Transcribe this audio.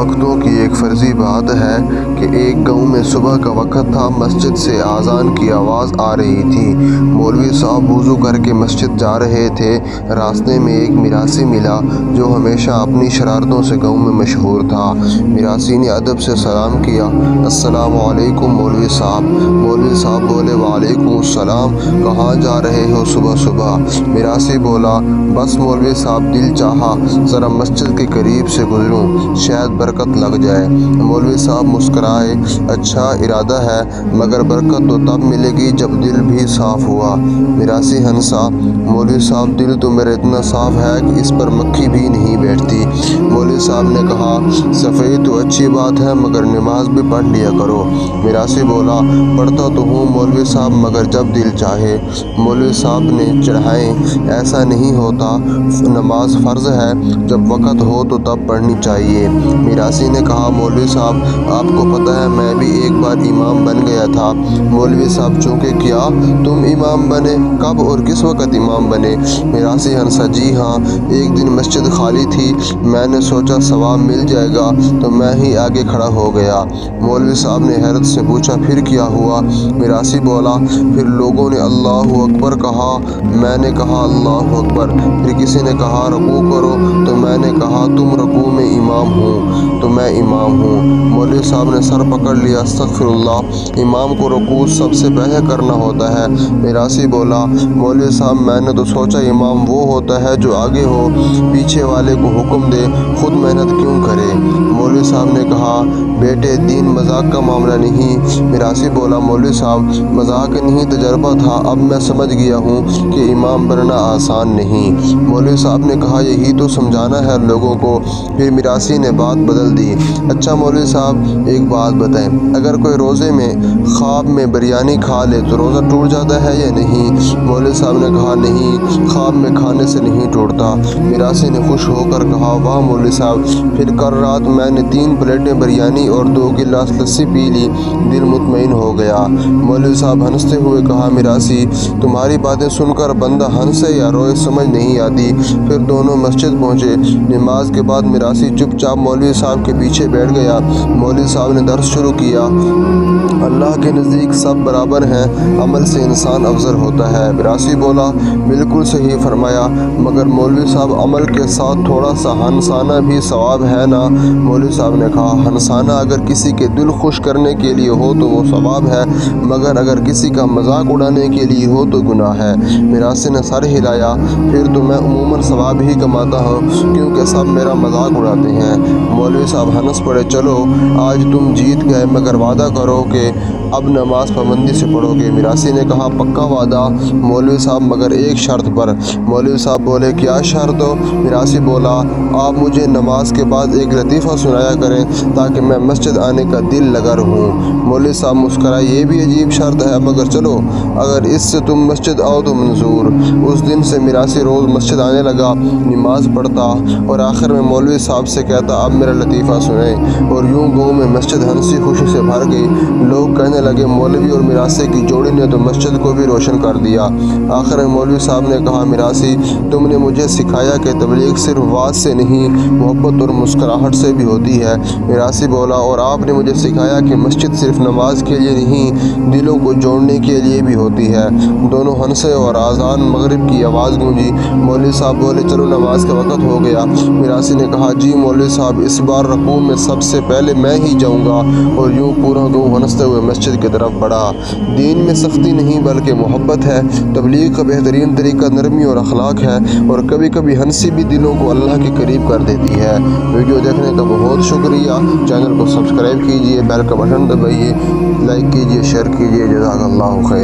وقتوں کی ایک فرضی بات ہے کہ ایک گاؤں میں صبح کا وقت تھا۔ مسجد سے اذان کی آواز آ رہی تھی۔ مولوی صاحب وضو کر کے مسجد جا رہے تھے۔ راستے میں ایک میراثی ملا جو ہمیشہ اپنی شرارتوں سے گاؤں میں مشہور تھا۔ میراثی نے ادب سے سلام کیا، السلام علیکم مولوی صاحب۔ مولوی صاحب بولے، وعلیکم السلام، کہاں جا رہے ہو صبح صبح؟ میراثی بولا، بس مولوی صاحب دل چاہا ذرا مسجد کے قریب سے گزروں، شاید برکت لگ جائے۔ مولوی صاحب مسکرائے، اچھا ارادہ ہے، مگر برکت تو تب ملے گی جب دل بھی صاف ہوا۔ میراثی ہنسا، مولوی صاحب دل تو میرا اتنا صاف ہے کہ اس پر مکھی بھی نہیں بیٹھتی۔ مولوی صاحب نے کہا، صفائی تو اچھی بات ہے مگر نماز بھی پڑھ لیا کرو۔ میراثی بولا، پڑھتا تو ہوں مولوی صاحب مگر جب دل چاہے۔ مولوی صاحب نے چڑھائیں، ایسا نہیں ہوتا، نماز فرض ہے، جب وقت ہو تو تب پڑھنی چاہیے۔ میراثی نے کہا، مولوی صاحب آپ کو پتہ ہے میں بھی ایک بار امام بن گیا تھا۔ مولوی صاحب چونکے، کیا تم امام بنے؟ کب اور کس وقت امام بنے؟ میراثی ہنسا، جی ہاں، ایک دن مسجد خالی تھی، میں نے سوچا ثواب مل جائے گا تو میں ہی آگے کھڑا ہو گیا۔ مولوی صاحب نے حیرت سے پوچھا، پھر کیا ہوا؟ میراثی بولا، پھر لوگوں نے اللہ اکبر کہا، میں نے کہا اللہ اکبر، پھر کسی نے کہا رکوع کرو تو میں نے کہا تم رکوع میں امام ہوں تو میں امام ہوں۔ مولوی صاحب نے سر پکڑ لیا، استغفر اللہ، امام کو رکوع سب سے پہلے کرنا ہوتا ہے۔ میراثی بولا، مولوی صاحب میں نے تو سوچا امام وہ ہوتا ہے جو آگے ہو، پیچھے والے کو حکم دے، خود محنت کیوں کرے؟ مولوی صاحب نے کہا، بیٹے دین مذاق کا معاملہ نہیں۔ میراثی بولا، مولوی صاحب مذاق نہیں، تجربہ تھا، اب میں سمجھ گیا ہوں کہ امام بننا آسان نہیں۔ مولوی صاحب نے کہا، یہی تو سمجھانا ہے لوگوں کو۔ پھر میراثی نے بات بدل دی، اچھا مولوی صاحب ایک بات بتائیں، اگر کوئی روزے میں خواب میں بریانی کھا لے تو روزہ ٹوٹ جاتا ہے یا نہیں؟ مولوی صاحب نے کہا، نہیں، خواب میں کھانے سے نہیں ٹوٹتا۔ میراثی نے خوش ہو کر کہا، واہ مولوی صاحب، پھر کل رات میں نے 3 پلیٹیں بریانی اور 2 گلاس لسی پی لی، دل مطمئن ہو گیا۔ مولوی صاحب ہنستے ہوئے کہا، میراثی تمہاری باتیں سن کر بندہ ہنسے یا روئے سمجھ نہیں آتی۔ پھر دونوں مسجد پہنچے۔ نماز کے بعد میراثی چپ چاپ مولوی صاحب کے پیچھے بیٹھ گیا۔ مولوی صاحب نے درس شروع کیا، اللہ کے نزدیک سب برابر ہیں، عمل سے انسان افضل ہوتا ہے۔ میراثی بولا، بالکل صحیح فرمایا، مگر مولوی صاحب عمل کے ساتھ تھوڑا سا ہنسانا بھی ثواب ہے نا؟ مولوی صاحب نے کہا، ہنسانا اگر کسی کے دل خوش کرنے کے لیے ہو تو وہ ثواب ہے، مگر اگر کسی کا مذاق اڑانے کے لیے ہو تو گناہ ہے۔ میراثی نے سر ہلایا، پھر تو میں عموماً ثواب ہی کماتا ہوں کیونکہ سب میرا مذاق اڑاتے ہیں۔ مولوی صاحب ہنس پڑے، چلو آج تم جیت گئے مگر وعدہ کرو کہ اب نماز پابندی سے پڑھو گے۔ میراثی نے کہا، پکا وعدہ مولوی صاحب، مگر ایک شرط پر۔ مولوی صاحب بولے، کیا شرط ہو؟ میراثی بولا، آپ مجھے نماز کے بعد ایک لطیفہ سنایا کریں تاکہ میں مسجد آنے کا دل لگا رہوں۔ مولوی صاحب مسکرائے، یہ بھی عجیب شرط ہے، مگر چلو اگر اس سے تم مسجد آؤ تو منظور۔ اس دن سے میراثی روز مسجد آنے لگا، نماز پڑھتا اور آخر میں مولوی صاحب سے کہتا، اب میرا لطیفہ سنیں، اور یوں گاؤں میں مسجد ہنسی خوشی سے بھر گئی۔ لوگ کہنے لگے، مولوی اور میراثی کی جوڑی نے تو مسجد کو بھی روشن کر دیا۔ آخر میں مولوی صاحب نے کہا، میراثی تم نے مجھے سکھایا کہ تبلیغ صرف واعظ سے نہیں، محبت اور مسکراہٹ سے بھی ہوتی ہے۔ میراثی بولا، اور آپ نے مجھے سکھایا کہ مسجد صرف نماز کے لیے نہیں، دلوں کو جوڑنے کے لیے بھی ہوتی ہے۔ دونوں ہنسے اور اذان مغرب کی آواز گونجی۔ مولوی صاحب بولے، چلو نماز کا وقت ہو گیا۔ میراثی نے کہا، جی مولوی صاحب، اس بار رکوع میں سب سے پہلے میں ہی جاؤں گا، اور یوں پورا گاؤں ہنستے ہوئے مسجد کی طرف بڑھا۔ دین میں سختی نہیں بلکہ محبت ہے۔ تبلیغ کا بہترین طریقہ نرمی اور اخلاق ہے، اور کبھی کبھی ہنسی بھی دلوں کو اللہ کے قریب کر دیتی ہے۔ ویڈیو دیکھنے کا بہت شکریہ۔ چینل کو سبسکرائب کیجیے، بیل کا بٹن دبائیے، لائک کیجیے، شیئر کیجیے، جزاک اللہ خیر۔